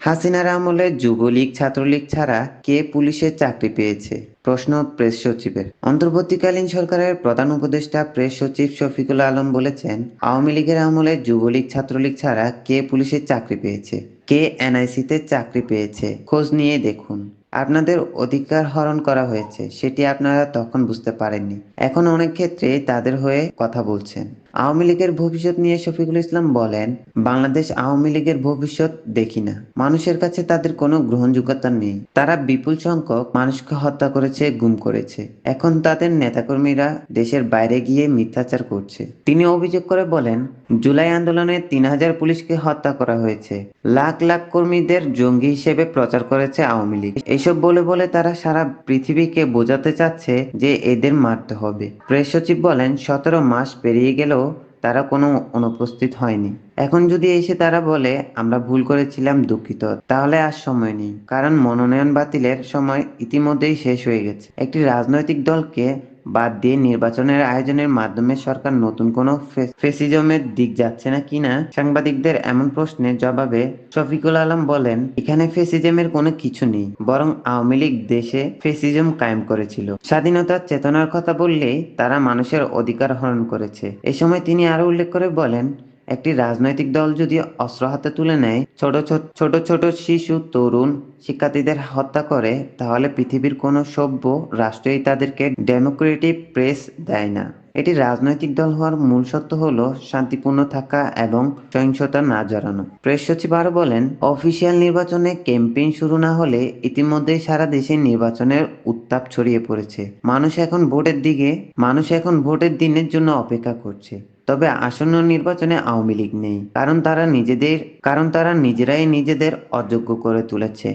হাসিনার আমলে যুবলীগ ছাত্রলীগ ছাড়া কে পুলিশের চাকরি পেয়েছে? প্রশ্ন প্রেস সচিবের। অন্তর্বর্তীকালীন সরকারের প্রধান উপদেষ্টা প্রেস সচিব শফিকুল আলম বলেছেন, আওয়ামী লীগের আমলে যুবলীগ ছাত্রলীগ ছাড়া কে পুলিশের চাকরি পেয়েছে, কে এনআইসিতে চাকরি পেয়েছে খোঁজ নিয়ে দেখুন। আপনাদের অধিকার হরণ করা হয়েছে, সেটি আপনারা তখন বুঝতে পারেননি, এখন অনেক ক্ষেত্রে তাদের হয়ে কথা বলছেন। আওয়ামী লীগের ভবিষ্যৎ নিয়ে শফিকুল ইসলাম বলেন, বাংলাদেশ আওয়ামী লীগের ভবিষ্যৎ দেখি না। মানুষের কাছে তাদের কোনো গ্রহণযোগ্যতা নেই। তারা বিপুল সংখ্যক মানুষকে হত্যা করেছে, গুম করেছে। এখন তাদের নেতাকর্মীরা দেশের বাইরে গিয়ে মিথ্যাচার করছে। তিনি অভিযোগ করে বলেন, জুলাই আন্দোলনে ৩,০০০ পুলিশকে হত্যা করা হয়েছে। লাখ লাখ কর্মীদের জঙ্গি হিসেবে প্রচার করেছে আওয়ামী লীগ। এসব বলে বলে তারা সারা পৃথিবীকে বোঝাতে চাচ্ছে যে এদের মারতে হবে। প্রেস সচিব বলেন, ১৭ মাস পেরিয়ে গেলেও তারা কোনো অনুপস্থিত হয়নি। এখন যদি এসে তারা বলে আমরা ভুল করেছিলাম, দুঃখিত, তাহলে আর সময় নেই। কারণ মনোনয়ন বাতিলের সময় ইতিমধ্যেই শেষ হয়ে গেছে। একটি রাজনৈতিক দলকে বাদ দিয়ে নির্বাচনের আয়োজনের মাধ্যমে সরকার নতুন কোনো ফেসিজমের দিক যাচ্ছে না কিনা সাংবাদিকদের এমন প্রশ্নের জবাবে শফিকুল আলম বলেন, এখানে ফেসিজমের কোনো কিছু নেই, বরং আওয়ামী লীগ দেশে ফেসিজম কায়েম করেছিল। স্বাধীনতার চেতনার কথা বললেই তারা মানুষের অধিকার হরণ করেছে। এ সময় তিনি আরো উল্লেখ করে বলেন, একটি রাজনৈতিক দল যদি অস্ত্র হাতে তুলে নেয়, ছোট ছোট শিশু, তরুণ, শিক্ষার্থীদের হত্যা করে, তাহলে পৃথিবীর কোনো সভ্য রাষ্ট্রই তাদেরকে ডেমোক্রেটিক প্রেস দেয় না। এটি রাজনৈতিক দল হওয়ার মূল সত্য হলো শান্তিপূর্ণ থাকা এবং সহিংসতা না জড়ানো। প্রেস সচিব আরো বলেন, অফিসিয়াল নির্বাচনে ক্যাম্পেইন শুরু না হলে ইতিমধ্যেই সারা দেশে নির্বাচনের উত্তাপ ছড়িয়ে পড়েছে। মানুষ এখন ভোটের দিনের জন্য অপেক্ষা করছে। তবে আসন্ন নির্বাচনে আওয়ামী লীগ নেই, কারণ তারা নিজেরাই নিজেদের অযোগ্য করে তুলেছে।